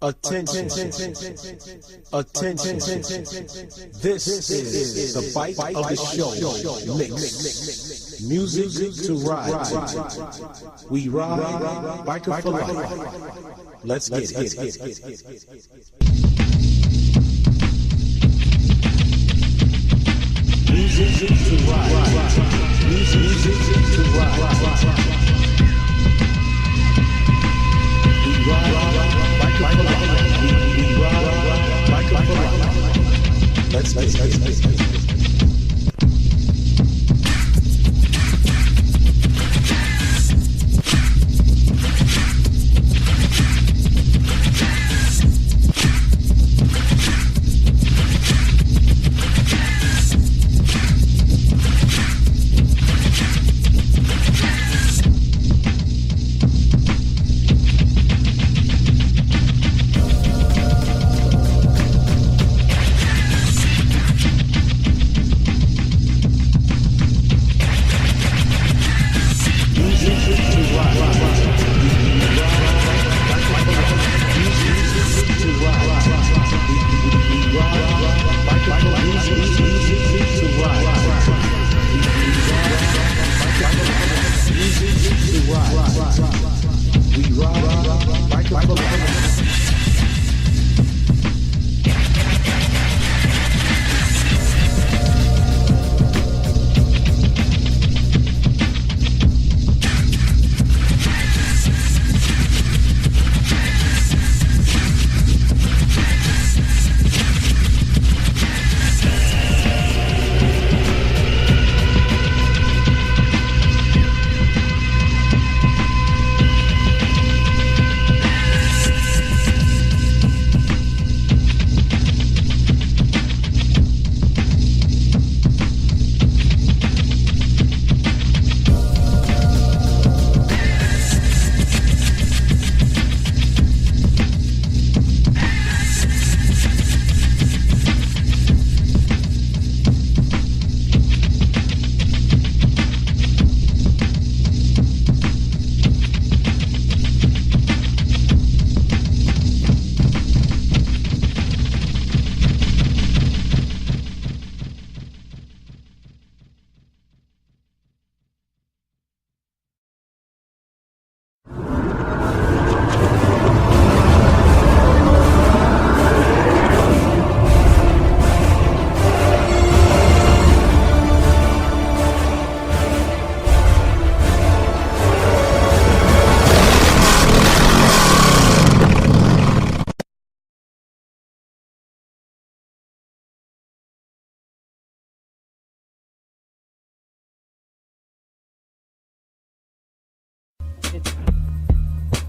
Attention. Attention. This is the bite of the show mix. Music to ride. We ride biker for life. Let's get it. Music to ride. Music to ride. We ride biker for life. We ride biker for life. Let's get it.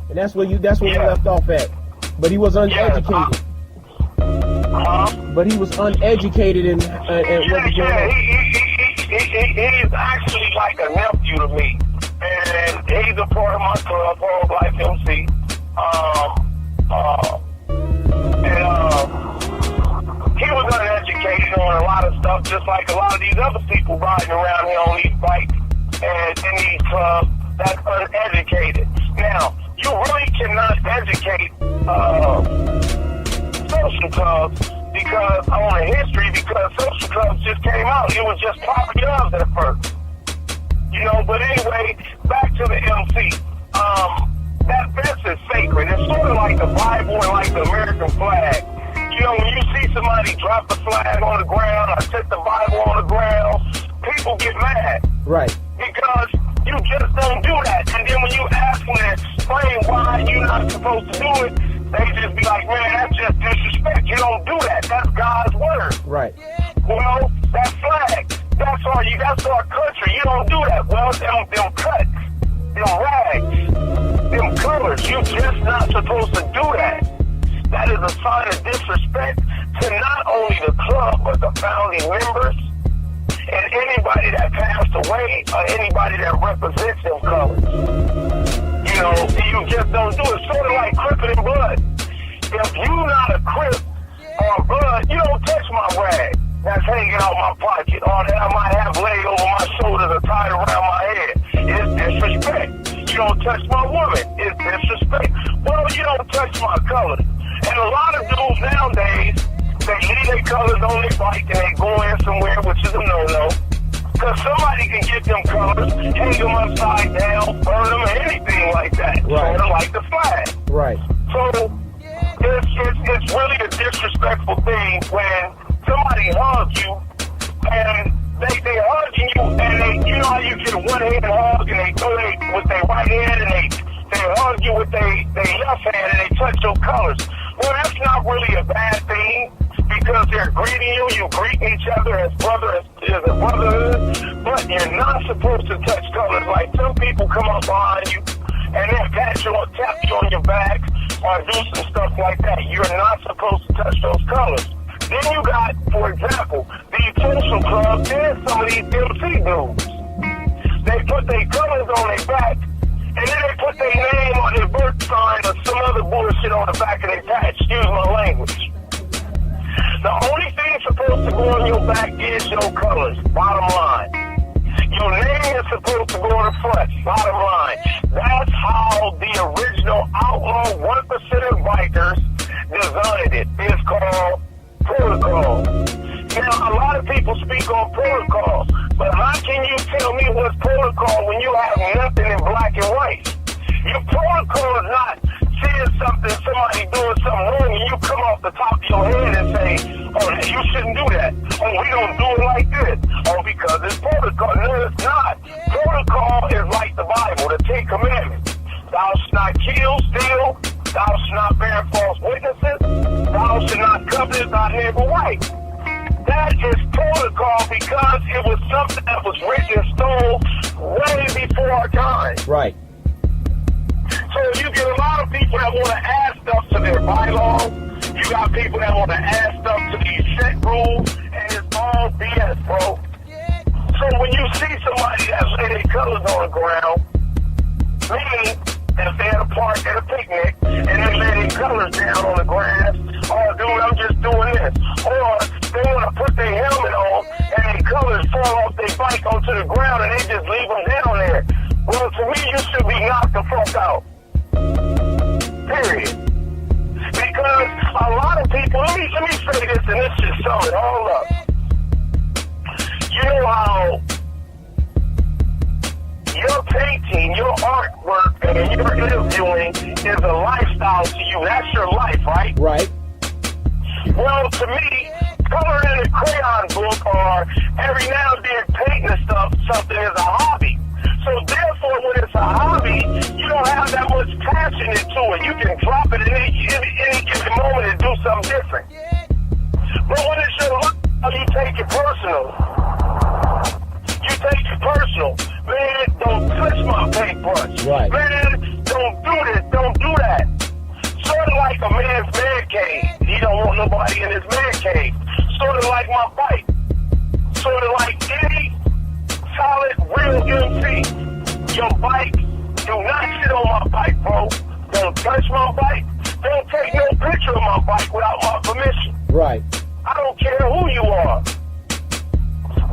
And that's where you left off at. But he was uneducated. But he was uneducated in what was going on. He's actually like a nephew to me. And he's a part of my club, World Life MC. He was uneducated on a lot of stuff, just like a lot of these other people riding around here on these bikes and in these clubs that's uneducated. Now, you really cannot educate social clubs because on the history, because social clubs just came out. It was just property of at first. You know, but anyway, back to the MC. That fence is sacred. It's sort of like the Bible and like the American flag. You know, when you see somebody drop the flag on the ground or set the Bible on the ground, people get mad. Right. Because you just don't do that. And then when you ask them to explain why you're not supposed to do it, they just be like, man, that's just disrespect. You don't do that. That's God's word. Right. Well, that flag, that's our country. You don't do that. Well, them cuts, them rags, them colors, you're just not supposed to do that. That is a sign of disrespect to not only the club, but the founding members and anybody that passed away or anybody that represents them colors. You know, you just don't do it. Sort of like Crip and Blood. If you're not a Crip or Blood, you don't touch my rag that's hanging out my pocket or that I might have laid over my shoulders or tied around my head. It's disrespect. You don't touch my woman. It's disrespect. Well, you don't touch my color. And a lot of dudes nowadays, they leave their colors on their bike and they go in somewhere, which is a no-no. Because somebody can get them colors, hang them upside down, burn them, or anything like that. Right. Sort of like the flag. Right. So it's really a disrespectful thing when somebody hugs you and they hugging you and you know how you get a one-hand hug and they throw it with their right hand and they hug you with their left hand and they touch your colors. Well, that's not really a bad thing because they're greeting you. You greeting each other as a brotherhood, but you're not supposed to touch colors. Like some people come up behind you and they'll tap you on your back or do some stuff like that. You're not supposed to touch those colors. Then you got, for example, these social clubs and some of these MC dudes. They put their colors on their back, and then they put their name on their birth sign or some other bullshit on the back of their patch. Excuse my language. The only thing supposed to go on your back is your colors, bottom line. Your name is supposed to go on the front, bottom line. That's how the original outlaw 1% bikers designed it. It's called protocol. Now, a lot of people speak on protocol, but how can you tell me what's protocol when you have nothing in black and white? Your protocol is not seeing somebody doing something wrong, and you come off the top of your head and say, oh, you shouldn't do that. Oh, we don't do it like this. Oh, because it's protocol. No, it's not. Protocol is like the Bible, the Ten Commandments. Thou shalt not kill, steal. Thou shalt not bear false witnesses. Thou shalt not covet thy neighbor wife. That is protocol because it was something that was written in stone way before our time. Right. So you get a lot of people that want to add stuff to their bylaws. You got people that want to add stuff to these set rules, and it's all BS, bro. So when you see somebody that lay their colors on the ground, meaning if they at a park at a picnic and they lay their colors down on the grass, oh, dude, I'm just doing this. Or they want to put their helmet on and their colors fall off their bike onto the ground and they just leave them down there. Well, to me, you should be knocked the fuck out. Period. Because a lot of people, let me say this and this should sum it all up. You know how your painting, your artwork, and your interviewing is a lifestyle to you. That's your life, right? Right. Well, to me, coloring in a crayon book or every now and then painting something is a hobby. So therefore, when it's a hobby, you don't have that much passion into it. You can drop it in any given moment and do something different. But when it's your life, you take it personal. You take it personal. Man, don't touch my paintbrush. Right. Man, don't do this, don't do that. Sort of like a man's man cave. He don't want nobody in his man cave. Sort of like my bike. Sort of like any solid, real MC. Your bike, do not sit on my bike, bro. Don't touch my bike. Don't take no picture of my bike without my permission. Right. I don't care who you are.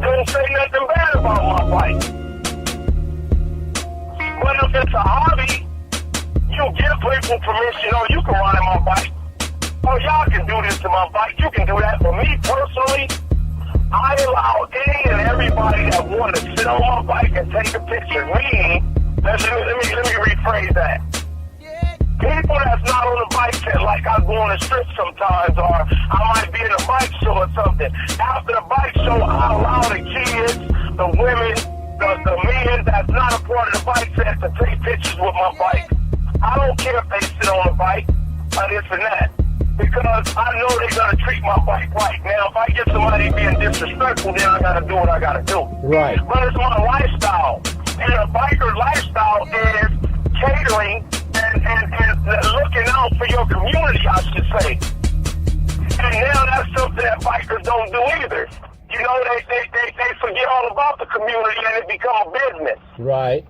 Don't say nothing bad about my bike. But if it's a hobby, you give people permission. Oh, you can ride my bike. Oh, y'all can do this to my bike. You can do that. For me personally, I allow any and everybody that want to sit on my bike and take a picture. Meaning, let me rephrase that. People that's not on the bike set, like I go on a strip sometimes, or I might be in a bike show or something. After the bike show, I allow the kids, the women, the men that's not a part of the bike set to take pictures with my bike. I don't care if they sit on the bike or this and that, because I know they're going to treat my bike right. Now, if I get somebody being disrespectful, then I got to do what I got to do. Right. But it's my lifestyle. And a biker lifestyle is catering and looking out for your community, I should say. And now that's something that bikers don't do either. You know, they forget all about the community and it become a business. Right.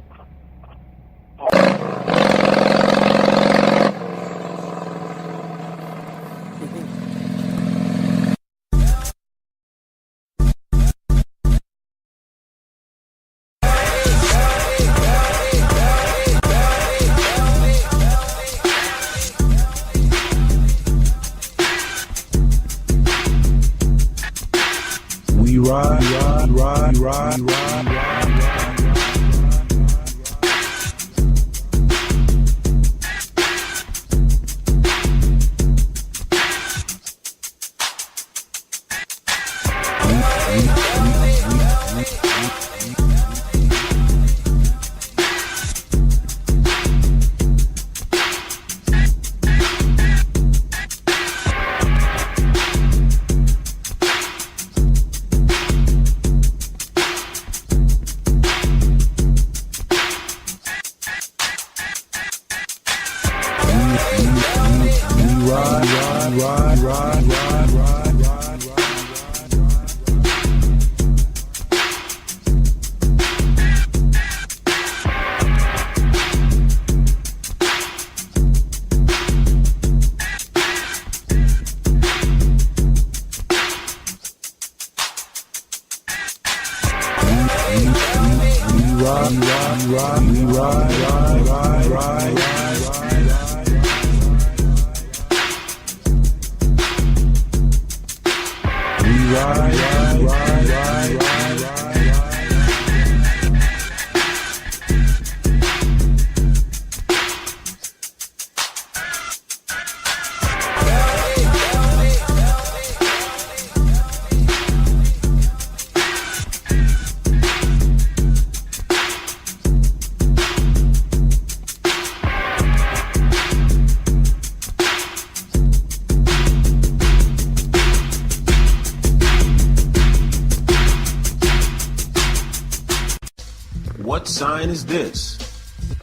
What sign is this?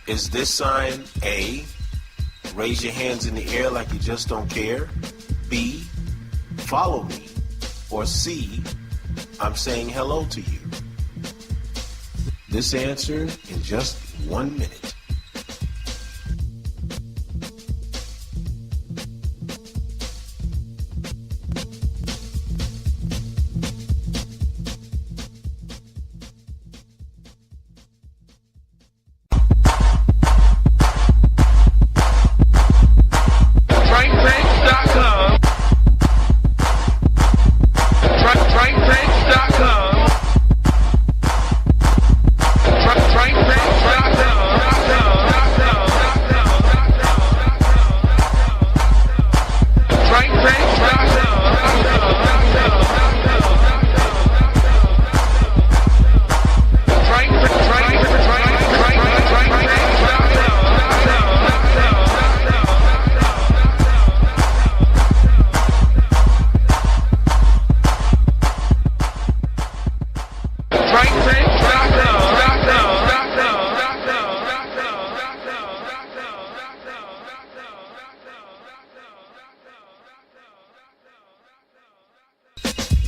Is this sign A, raise your hands in the air like you just don't care? B, follow me? Or C, I'm saying hello to you? This answer in just 1 minute.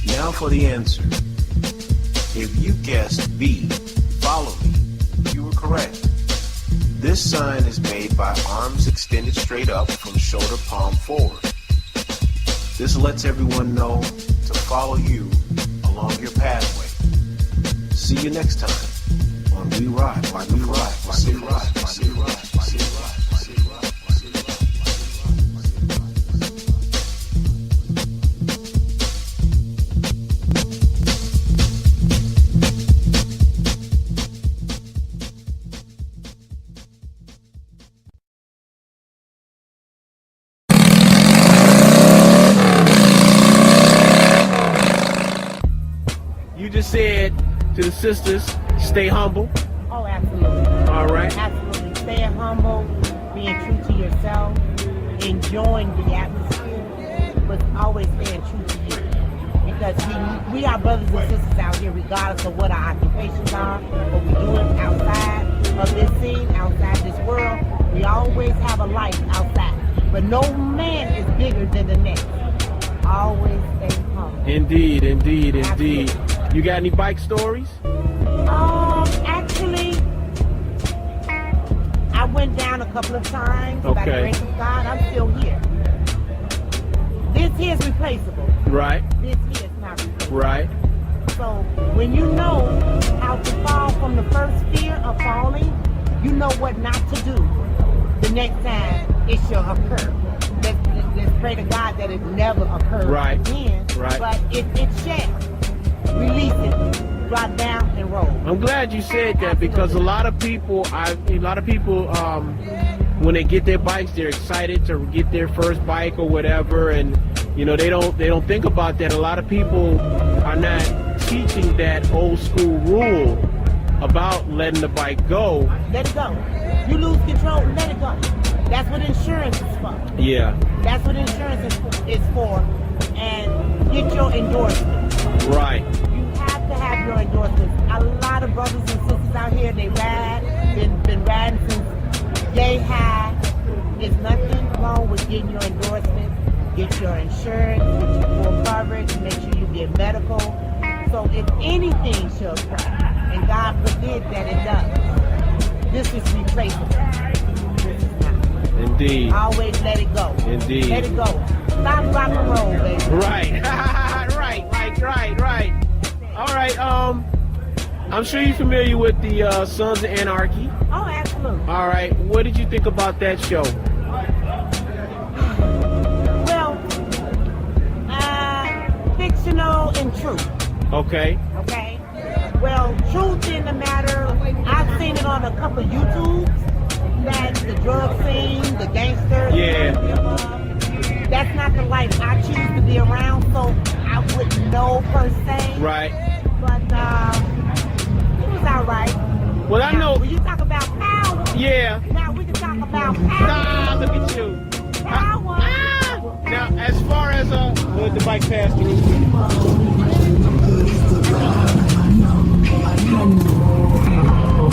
Now for the answer. If you guessed B, follow me, you were correct. This sign is made by arms extended straight up from shoulder palm forward. This lets everyone know to follow you along your pathway. See you next time on We Ride, We Ride, We Ride, We Ride, We Ride. You just said to the sisters, stay humble. Oh, absolutely. All right. Absolutely. Stay humble, being true to yourself, enjoying the atmosphere, but always staying true to you. Because we are brothers and sisters out here, regardless of what our occupations are, what we're doing outside of this scene, outside this world. We always have a life outside. But no man is bigger than the next. Always stay humble. Indeed, indeed, indeed. You got any bike stories? Actually, I went down a couple of times. By the grace of God, I'm still here. This here is replaceable. Right. This here is not replaceable. Right. So when you know how to fall from the first fear of falling, you know what not to do the next time it shall occur. Let's pray to God that it never occurs again. Right. But it shall. release it, drop down and roll. I'm glad you said that because a lot of people, when they get their bikes, they're excited to get their first bike or whatever, and they don't think about that. A lot of people are not teaching that old school rule about letting the bike go. Let it go. You lose control, let it go. That's what insurance is for. Yeah. That's what insurance is for. And get your endorsement. Right. You have to have your endorsements. A lot of brothers and sisters out here, they ride, been riding since yay high. There's nothing wrong with getting your endorsements. Get your insurance, get your full coverage, make sure you get medical. So if anything should occur, and God forbid that it does, this is replaceable. This is not. Indeed. Always let it go. Indeed. Let it go. Stop, rock and roll, baby. Right. right. All right. I'm sure you're familiar with the Sons of Anarchy. Oh, absolutely. All right. What did you think about that show? Well, fictional and true. Okay. Okay. Well, truth in the matter, I've seen it on a couple of YouTubes. That the drug scene, the gangsters. Yeah. That's not the life I choose to be around, so I wouldn't know per se. Right. But it was all right. Well, I know. When you talk about power. Yeah. Now we can talk about power. Nah, look at you. Power. Now, as far as with the bike pass through.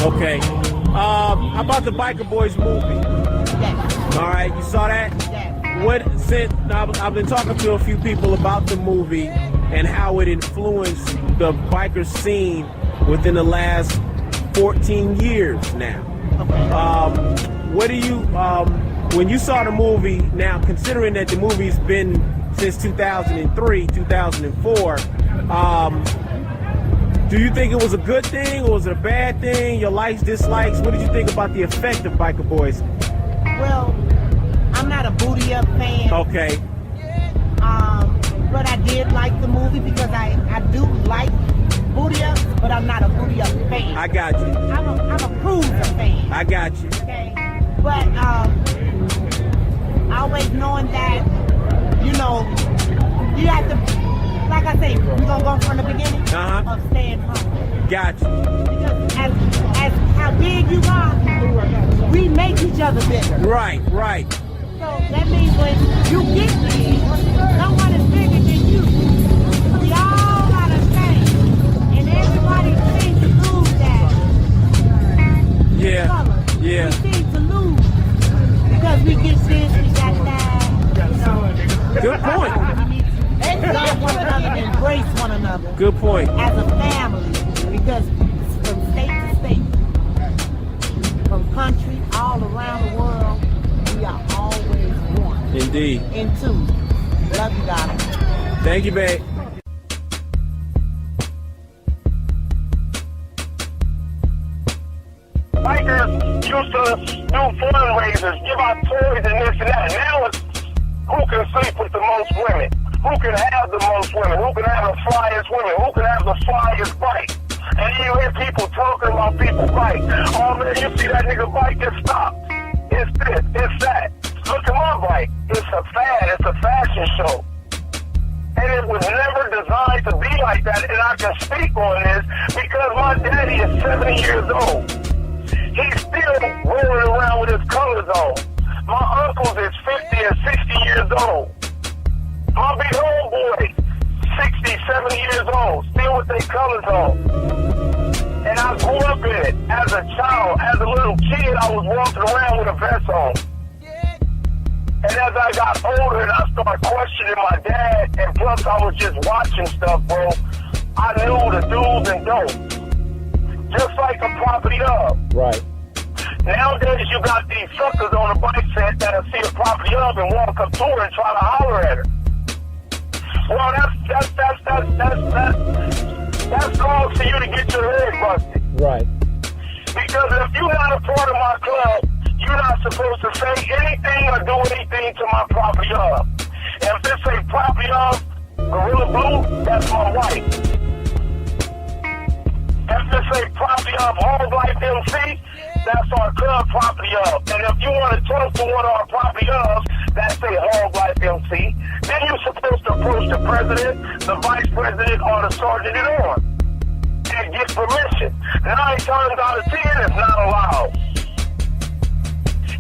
Okay. How about the Biker Boys movie? Yes. All right, you saw that? Yes. I've been talking to a few people about the movie and how it influenced the biker scene within the last 14 years now. Okay. What do you, when you saw the movie, now considering that the movie's been since 2003, 2004, do you think it was a good thing or was it a bad thing? Your likes, dislikes? What did you think about the effect of Biker Boys? Well, I'm not a booty up fan. Okay. But I did like the movie because I do like booty ups, but I'm not a booty up fan. I got you. I'm a cruiser fan. I got you. Okay. But always knowing that, you have to, like I say, we're gonna go from the beginning of staying home. Got you. Because as how big you are, we make each other bigger. Right. So that means when you get big, no one is bigger than you. We all are the same. And everybody seems to lose that color. Yeah. We seem to lose because we get this, we got that. Good point. Let's love one another and embrace one another. Good point. As a family, because from state to state, from country, all around the world, we are always one. Indeed. In two. Love you, darling. Thank you, babe. Bikers used to do fundraisers, give out toys and this and that. Now it's who can sleep with the most women, who can have the most women, who can have the flyest women, who can have the flyest bike. And you hear people talking about people's bike. Oh man, you see that nigga bike, just stop. It's this, it's that. Look at my bike. It's a fad, it's a fashion show. And it was never designed to be like that, and I can speak on this because my daddy is 70 years old. He's still rolling around with his colors on. My uncles is 50 and 60 years old. My big homeboy, 60, 70 years old, still with their colors on. And I grew up in it as a child. As a little kid, I was walking around with a vest on. And as I got older and I started questioning my dad, and plus I was just watching stuff, bro, I knew the do's and don'ts. Just like a property of. Right. Nowadays, you got these suckers on a bike set that'll see a property of and walk up to her and try to holler at her. Well, that's cause for you to get your head busted. Right. Because if you're not a part of my club, you're not supposed to say anything or do anything to my property of. And if it's a property of Gorilla Blue, that's my wife. property of Hog Life MC, that's our club property of. And if you want to talk to one of our property of, that's a Hog Life MC, then you're supposed to approach the president, the vice president, or the sergeant at arms and get permission. 9 times out of 10, it's not allowed.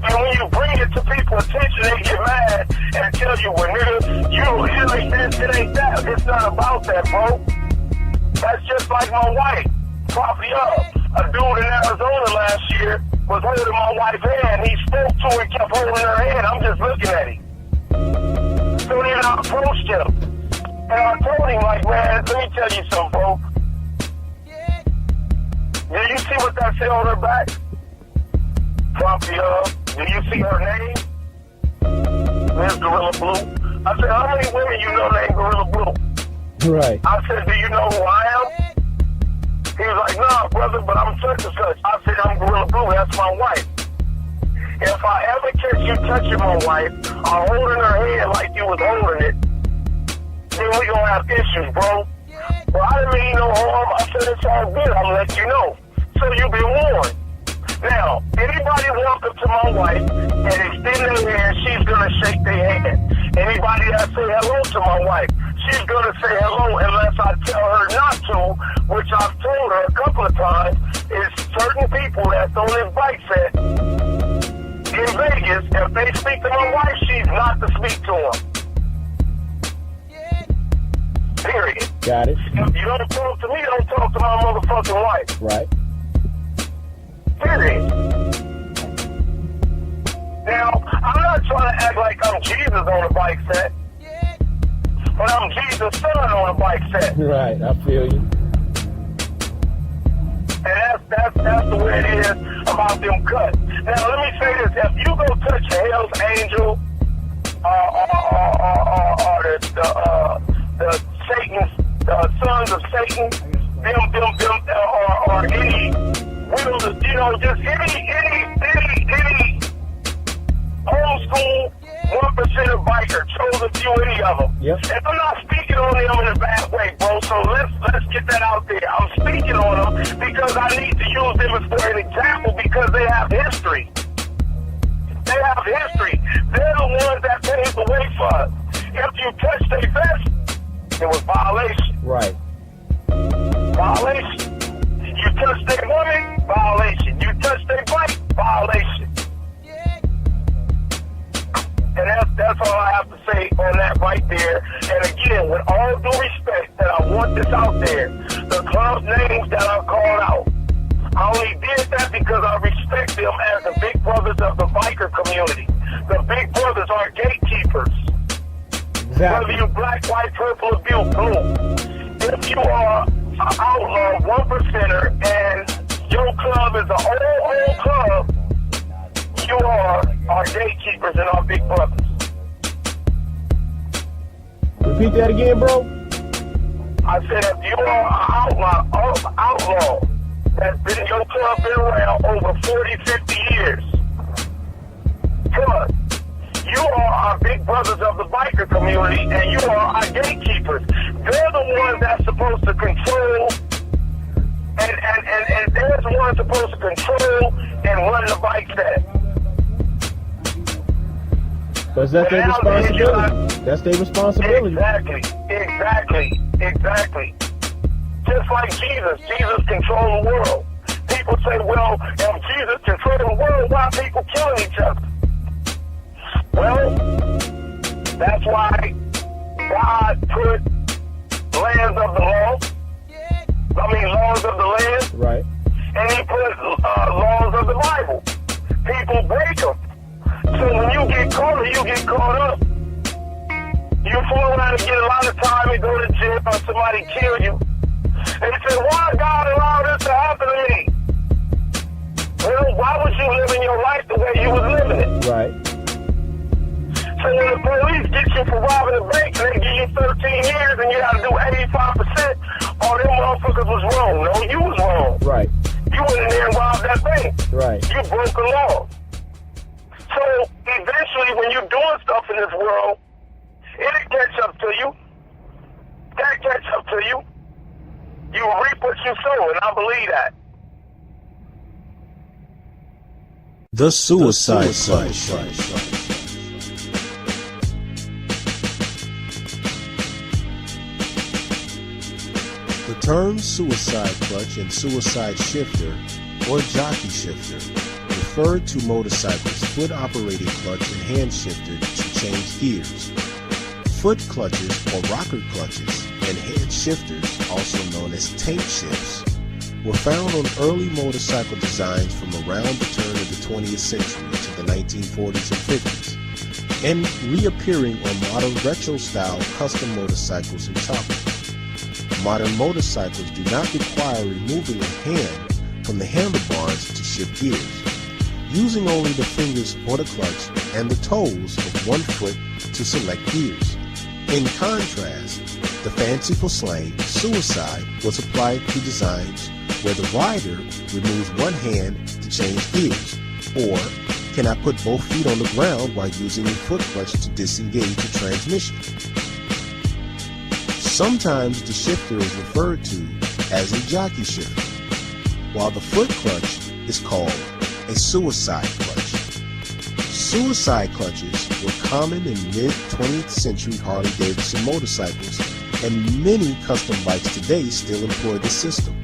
And when you bring it to people's attention, they get mad and tell you, well, nigga, it ain't this, it ain't that. It's not about that, bro. That's just like my wife, property up. A dude in Arizona last year was holding my wife's hand. He spoke to her and kept holding her hand. I'm just looking at him. So then I approached him. And I told him, like, man, let me tell you something, bro. Do you see what that said on her back? Property up. Do you see her name? Miss Gorilla Blue. I said, how many women you know named Gorilla Blue? Right. I said, do you know who I am? He was like, nah, brother, but I'm such and such. I said, I'm Gorilla Blue. That's my wife. If I ever catch you touching my wife or holding her hand like you was holding it, then we gonna have issues, bro. Well, I didn't mean no harm. I said, it's all good. I'm letting you know. So you've been warned. Now, anybody walk up to my wife and extend their hand, she's going to shake their hand. Anybody that say hello to my wife, she's going to say hello unless I tell her not to, which I've told her a couple of times, is certain people that's on this bike set in Vegas, if they speak to my wife, she's not to speak to them. Period. Got it. If you don't talk to me, don't talk to my motherfucking wife. Right. Period. Now, I'm not trying to act like I'm Jesus on a bike set, but I'm Jesus' son on a bike set. Right, I feel you. And that's the way it is about them cuts. Now, let me say this. If you go touch a Hell's Angel or the Satan's, sons of Satan, them, or any wielders, you know, just any old school 1% biker, chose a few, any of them. Yep. And I'm not speaking on them in a bad way, bro, so let's get that out there. I'm speaking on them because I need to use them as for an example because they have history. They have history. They're the ones that paved the way for us. If you touch their vest, it was violation. Right. Violation. You touch their woman, violation. You touch their bike, violation. And that's all I have to say on that right there. And again, with all due respect, that I want this out there, the club names that I called out, I only did that because I respect them as the big brothers of the biker community. The big brothers are gatekeepers. Exactly. Whether you black, white, purple, or blue. If you are an outlaw, 1%er, and your club is an old club, you are our gatekeepers and our big brothers. Repeat that again, bro. I said if you are an outlaw that's been your club been around over 40, 50 years, plus, you are our big brothers of the biker community and you are our gatekeepers. They're the ones that's supposed to control and they're the ones supposed to control and run the bike set. Because that's their responsibility. That's their responsibility. Exactly. Just like Jesus controlled the world. People say, well, if Jesus controlled the world, why are people killing each other? Well, that's why God put laws of the land. Right. And he put laws of the Bible. People break them. So when you get caught up. You fool around and get a lot of time and go to jail or somebody kill you. And you say, why God allowed this to happen to me? Well, why was you living your life the way you was living it? Right. So when the police get you for robbing a bank and they give you 13 years and you got to do 85%, all them motherfuckers was wrong. No, you was wrong. Right. You went in there and robbed that bank. Right. You broke the law. So eventually when you're doing stuff in this world, it'll catch up to you. That catch up to you. You reap what you sow, and I believe that. The suicide clutch. The terms suicide clutch and suicide shifter or jockey shifter refer to motorcycles' foot-operated clutch and hand shifter to change gears. Foot clutches or rocker clutches and head shifters, also known as tank shifts, were found on early motorcycle designs from around the turn of the 20th century to the 1940s and 50s, and reappearing on modern retro-style custom motorcycles and choppers. Modern motorcycles do not require removing a hand from the handlebars to shift gears, using only the fingers for the clutch and the toes of one foot to select gears. In contrast, the fanciful slang suicide was applied to designs where the rider removes one hand to change gears, or cannot put both feet on the ground while using a foot clutch to disengage the transmission. Sometimes the shifter is referred to as a jockey shifter, while the foot clutch is called a suicide clutch. Suicide clutches were common in mid-20th century Harley-Davidson motorcycles, and many custom bikes today still employ the system.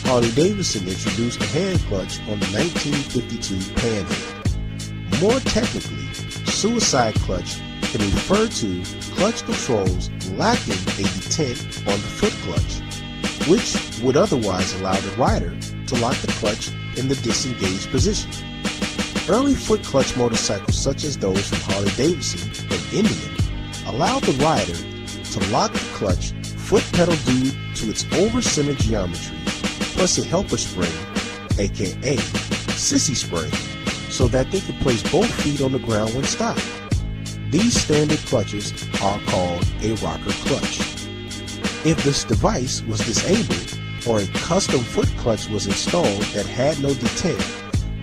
Harley-Davidson introduced the hand clutch on the 1952 Panhead. More technically, suicide clutch can refer to clutch controls lacking a detent on the foot clutch, which would otherwise allow the rider to lock the clutch in the disengaged position. Early foot clutch motorcycles such as those from Harley-Davidson and Indian allowed the rider to lock the clutch foot pedal due to its over-center geometry, plus a helper spring, aka sissy spring, so that they could place both feet on the ground when stopped. These standard clutches are called a rocker clutch. If this device was disabled or a custom foot clutch was installed that had no detent,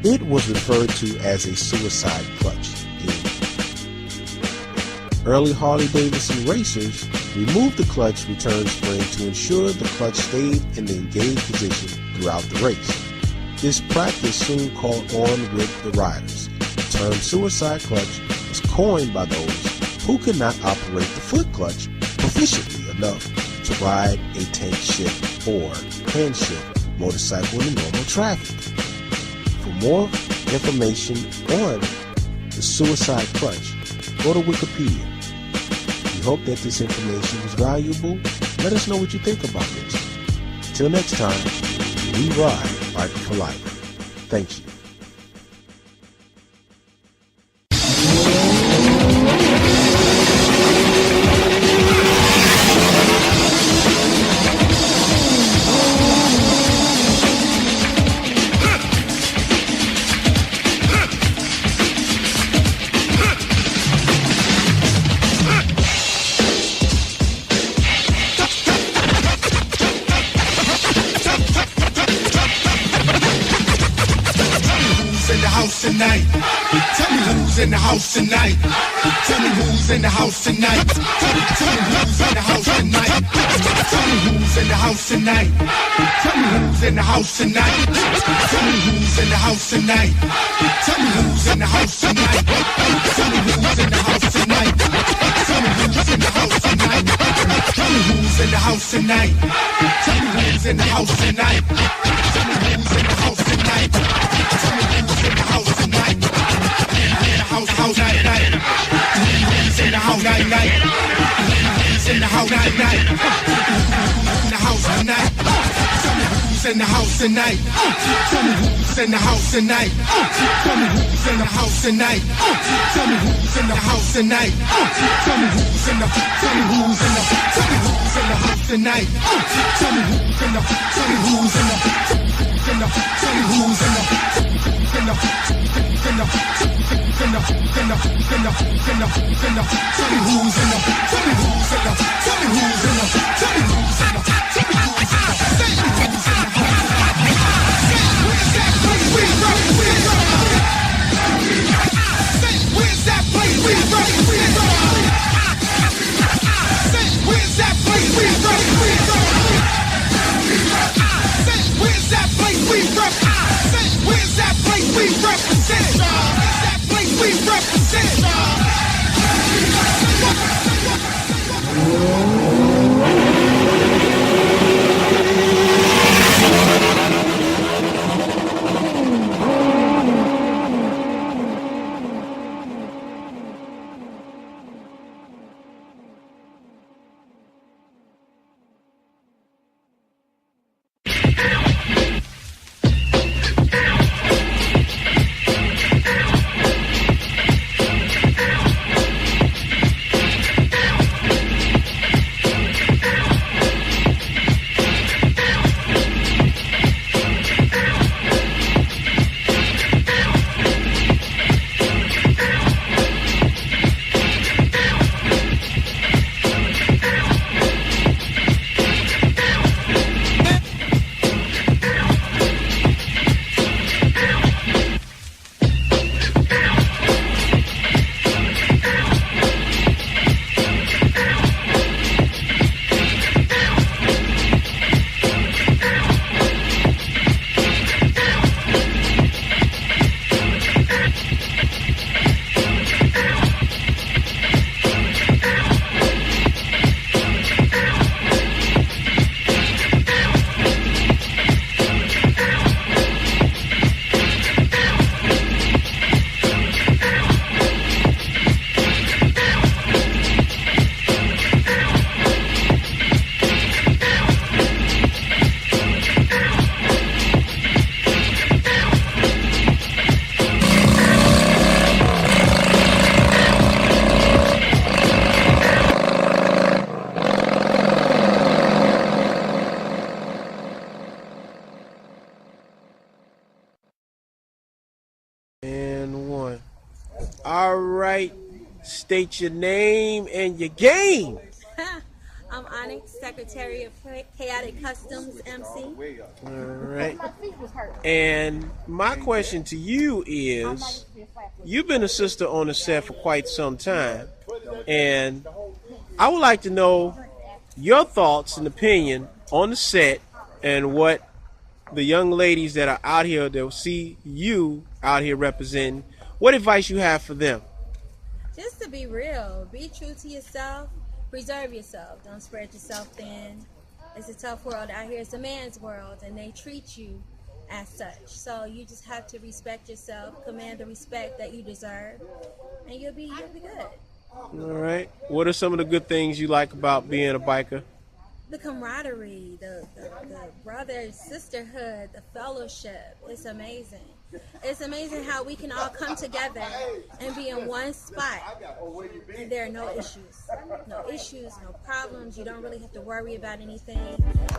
it was referred to as a suicide clutch. Early Harley-Davidson racers removed the clutch return spring to ensure the clutch stayed in the engaged position throughout the race. This practice soon caught on with the riders. The term suicide clutch was coined by those who could not operate the foot clutch proficiently enough to ride a tank shift or hand shift motorcycle in normal traffic. For more information on the suicide clutch, go to Wikipedia. We hope that this information was valuable. Let us know what you think about this. Till next time, we ride Biker for Life. Thank you. Tonight, tell me who's in the house tonight. Tell me who's in the house tonight. Tell me who's in the house tonight. Tell me who's in the house tonight. Tell me who's in the house tonight. Tell me who's in the house tonight. Tell me who's in the house tonight. Tell me who's in the house tonight. Tell me who's in the house tonight. Tell me who's in the house tonight. Tell me who's in the house tonight. Tell me who's in the house tonight. Tell me who's in the house tonight. House night night. Who's in the house night night. Who's in the house night night. In the house tonight. Tell me who's in the house tonight. Tell me who's in the house tonight. Tell me who's in the house tonight. Tell me who's in the house tonight. Tell me who's in the. Tell me who's in the. Tell me who's in the house tonight. Tell me who's in the. Tell me who's in the. Tell me who's in Where's that place we run? Where's that place we run? Where's that place we run? Where's that place we represent? state your name and your game. I'm Onyx, Secretary of Chaotic Customs, MC. All right. And my question to you is, you've been a sister on the set for quite some time, and I would like to know your thoughts and opinion on the set and what the young ladies that are out here that will see you out here representing, what advice you have for them. Just to be real, be true to yourself, preserve yourself, don't spread yourself thin. It's a tough world out here. It's a man's world, and they treat you as such. So you just have to respect yourself, command the respect that you deserve, and you'll be good. All right. What are some of the good things you like about being a biker? The camaraderie, the brother, sisterhood, the fellowship. It's amazing. It's amazing how we can all come together and be in one spot, and there are no issues, no problems. You don't really have to worry about anything,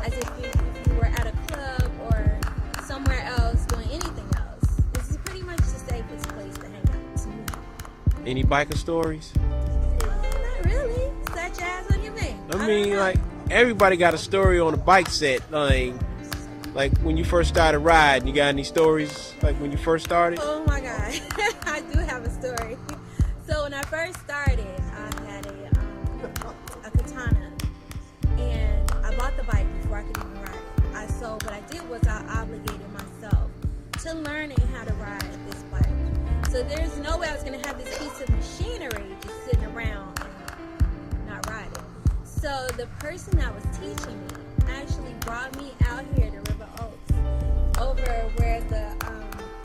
as if you were at a club or somewhere else doing anything else. This is pretty much the safest place to hang out to me. Any biker stories? Not really. Such as, what do you mean? I mean, like, everybody got a story on a bike set. Like when you first started riding, you got any stories like when you first started? Oh my God, I do have a story. So when I first started, I had a katana, and I bought the bike before I could even ride it. So what I did was I obligated myself to learning how to ride this bike. So there's no way I was going to have this piece of machinery just sitting around and not ride it. So the person that was teaching me actually brought me out here to River Oaks, over where the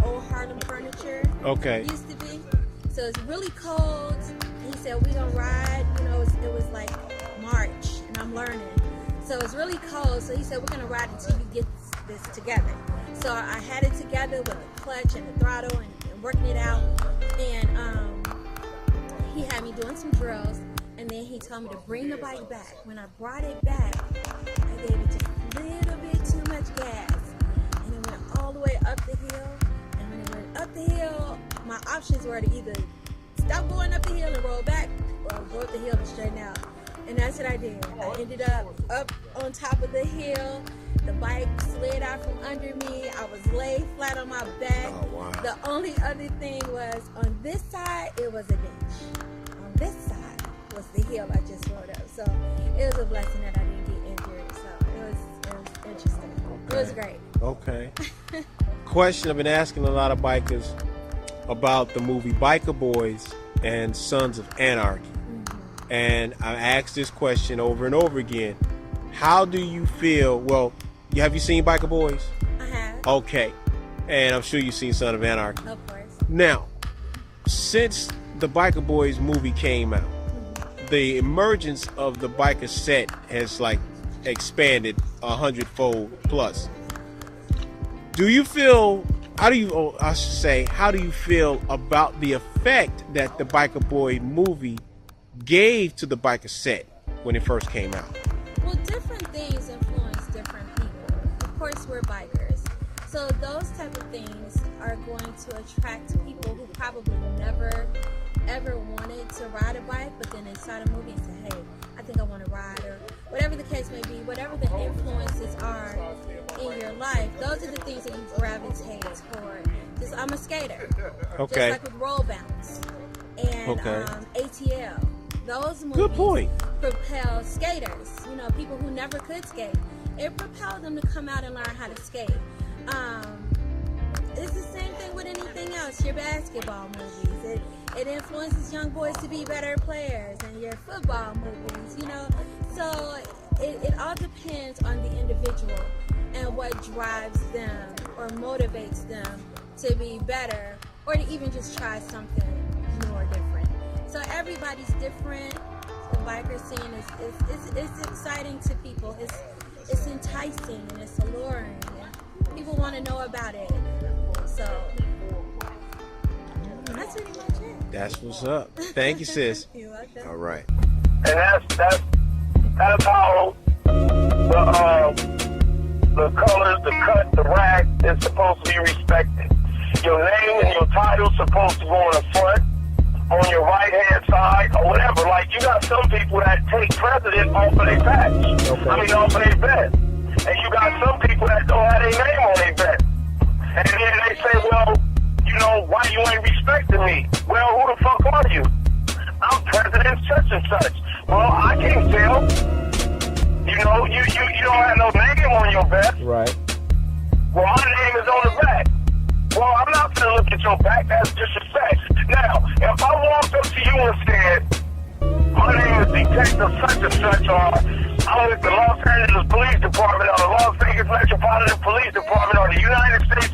old Harlem furniture used to be. So it's really cold. He said, we gonna ride, it was like March, and I'm learning. So it's really cold. So he said, we're gonna ride until you get this together. So I had it together with a clutch and a throttle and working it out. And he had me doing some drills. And then he told me to bring the bike back. When I brought it back, I gave it just a little bit too much gas. And it went all the way up the hill. And when it went up the hill, my options were to either stop going up the hill and roll back, or go up the hill and straighten out. And that's what I did. I ended up on top of the hill. The bike slid out from under me. I was laid flat on my back. Oh, wow. The only other thing was, on this side, it was a ditch. On this side was the hill I just rode up. So it was a blessing that I didn't get injured. So it was interesting. Okay. It was great. Okay. Question I've been asking a lot of bikers about the movie Biker Boys and Sons of Anarchy. Mm-hmm. And I asked this question over and over again. How do you feel? Well, have you seen Biker Boys? I have. Okay. And I'm sure you've seen Sons of Anarchy. Of course. Now, since the Biker Boys movie came out, the emergence of the biker set has like expanded 100-fold plus. Do you feel, how do you feel about the effect that the Biker Boy movie gave to the biker set when it first came out? Well, different things influence different people. Of course, we're bikers. So those type of things are going to attract people who probably never ever wanted to ride a bike, but then they saw the movie and said, hey, I think I want to ride, or whatever the case may be, whatever the influences are in your life, those are the things that you gravitate toward. Just, I'm a skater. Okay. Just like with Roll Bounce and ATL. Those movies Good point. propel skaters, people who never could skate. It propelled them to come out and learn how to skate. It's the same thing with anything else. Your basketball movies, it influences young boys to be better players, and your football movies, So it all depends on the individual and what drives them or motivates them to be better, or to even just try something new or different. So everybody's different. The biker scene is exciting to people. It's enticing and it's alluring. And people want to know about it. So that's pretty much it. That's what's up. Thank you, sis. You're welcome. All right. And that's how the colors, the cut, the rag is supposed to be respected. Your name and your title supposed to go on the front on your right hand side or whatever. Like you got some people that take president off of their patch. Okay. I mean off of their vest. And you got some people that don't have their name on their vest. And then they say, well, you know, why you ain't respecting me? Well, who the fuck are you? I'm President such and such. Well, I can't tell. You know, you don't have no name on your vest. Right. Well, my name is on the back. Well, I'm not going to look at your back. That's disrespect. Now, if I walked up to you and said, my name is Detective such and such, or I'm with the Los Angeles Police Department, or the Las Vegas Metropolitan Police Department, or the United States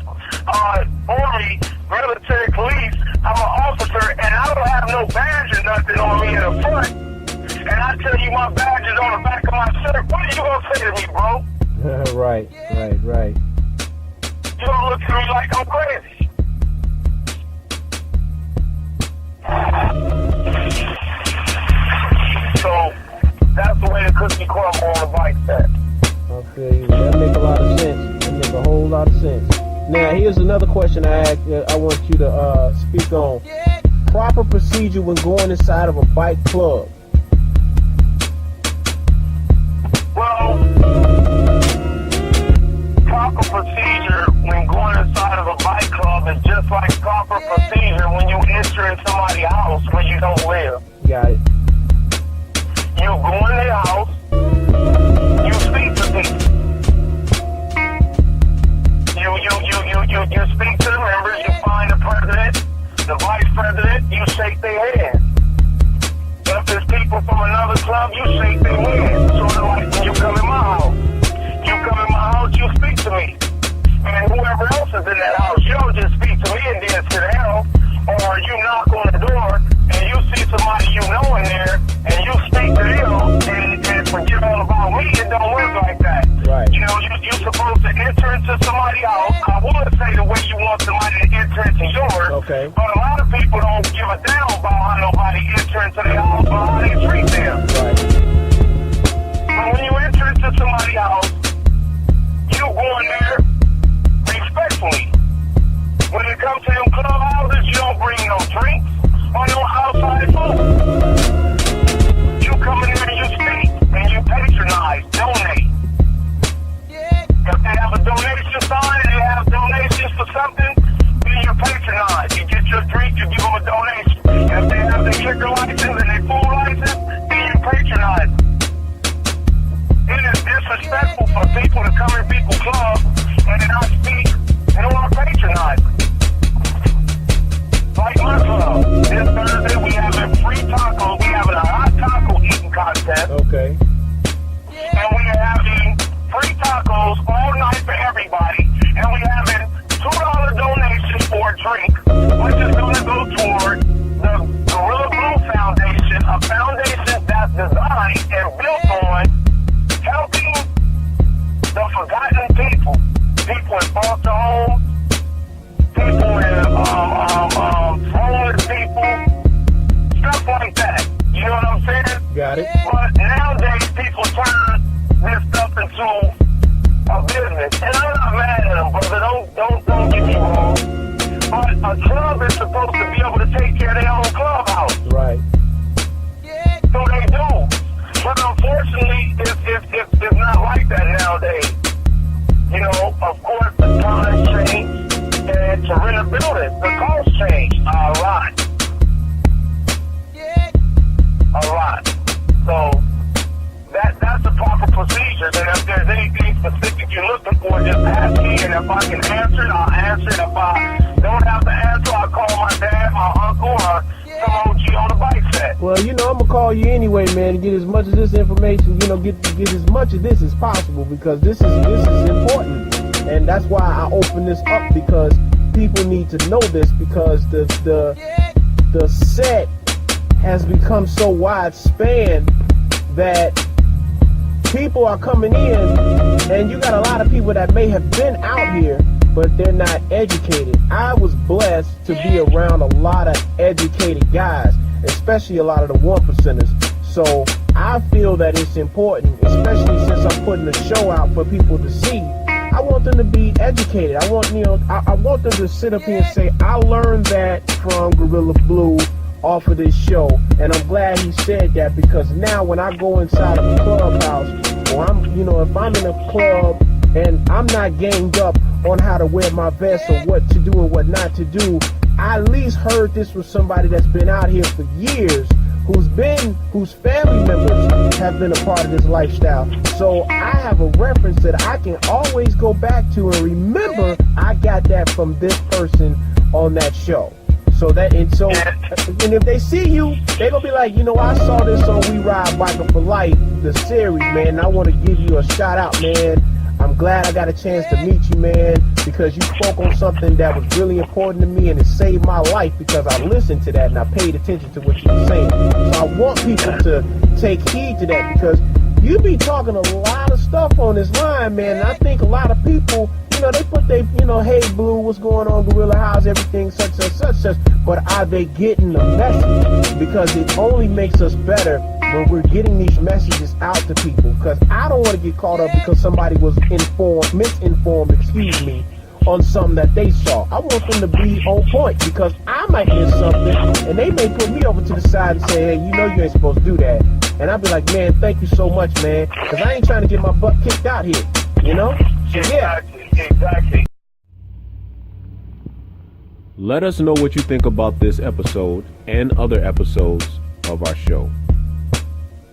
Army Military Police, I'm an officer, and I don't have no badge or nothing on me in the front, and I tell you my badge is on the back of my shirt, what are you going to say to me, bro? Right. You don't look at me like I'm crazy. So that's the way the cookie crumble on the bike set. Okay, that makes a lot of sense. That makes a whole lot of sense. Now, here's another question I want you to speak on. Proper procedure when going inside of a bike club. Well, proper procedure when going inside of a bike club is just like proper procedure when you enter in somebody's house where you don't live. Got it. You go in their house, you speak to people. You speak to the members, you find the president, the vice president, you shake their hand. If there's people from another club, you shake their hand. Sort of like when you come in my house. You come in my house, you speak to me. And whoever else is in that house, you don't just speak to me and then sit down. Or you knock on the door and you see somebody you know in there and you speak to them and forget all about me. It don't work like that. Right. You know, you're supposed to enter into somebody's house. I would say the way you want somebody to enter into yours. Okay. But a lot of people don't give a damn about how nobody enter into their house or how they treat them. Right. But when you enter into somebody's house, you go in there respectfully. When it comes to them clubhouses, you don't bring no drinks or no outside food. You come in there and you speak and you patronize, donate. If they have a donation sign and they have donations for something, then you patronize. You get your drink, you give them a donation. If they have their liquor license and their food license, then you patronize. It is disrespectful for people to come in people's clubs and not speak nor patronize. Like my club, this Thursday we having free tacos. We having a hot taco eating contest. Okay. And we having free tacos all night for everybody. And we having $2 donations for a drink, which is going to go toward the Gorilla Glue Foundation, a foundation that's designed and built on helping the forgotten people. People in foster homes, people in homeless people, stuff like that. You know what I'm saying? Got it. But nowadays people turn this stuff into a business. And I'm not mad at them, brother. Don't get me wrong. But a club is supposed to be able to take care of their own clubhouse. Right. So they do. But unfortunately, it's not like that nowadays. You know, of course, the times change, and to rent a building, the cost change a lot. A lot. So, that's the proper procedures, and if there's anything specific you're looking for, just ask me, and if I can answer it, I'll answer it. If I don't have the answer, I'll call my dad, my uncle, or some OG on the bike set. Well, you know, I'm gonna call you anyway, man, to get as much of this information, you know, get as much of this as possible, because this is important, and that's why I open this up, because people need to know this, because the set has become so widespread that people are coming in, and you got a lot of people that may have been out here, but they're not educated. I was blessed to be around a lot of educated guys, especially a lot of the 1%ers. So I feel that it's important, especially since I'm putting a show out for people to see. I want them to be educated. I want them to sit up here and say, I learned that from Gorilla Blue, off of this show. And I'm glad he said that, because now when I go inside of a clubhouse, or if I'm in a club and I'm not ganged up on how to wear my vest or what to do and what not to do, I at least heard this from somebody that's been out here for years, whose family members have been a part of this lifestyle. So I have a reference that I can always go back to and remember I got that from this person on that show. And if they see you, they gonna be like, I saw this on We Ride Biker for Life, the series, man. And I want to give you a shout out, man. I'm glad I got a chance to meet you, man, because you spoke on something that was really important to me, and it saved my life because I listened to that and I paid attention to what you were saying. So I want people to take heed to that, because you be talking a lot of stuff on this line, man. And I think a lot of people, they put their, hey, Blue, what's going on, Gorilla, how's everything, such. But are they getting the message? Because it only makes us better when we're getting these messages out to people. Because I don't want to get caught up because somebody was misinformed, on something that they saw. I want them to be on point, because I might miss something and they may put me over to the side and say, hey, you ain't supposed to do that. And I'll be like, man, thank you so much, man, because I ain't trying to get my butt kicked out here, So, yeah. Exactly. Let us know what you think about this episode and other episodes of our show.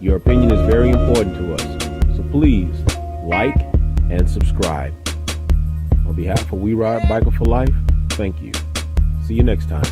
Your opinion is very important to us, so please like and subscribe. On behalf of We Ride Biker for Life, thank you. See you next time.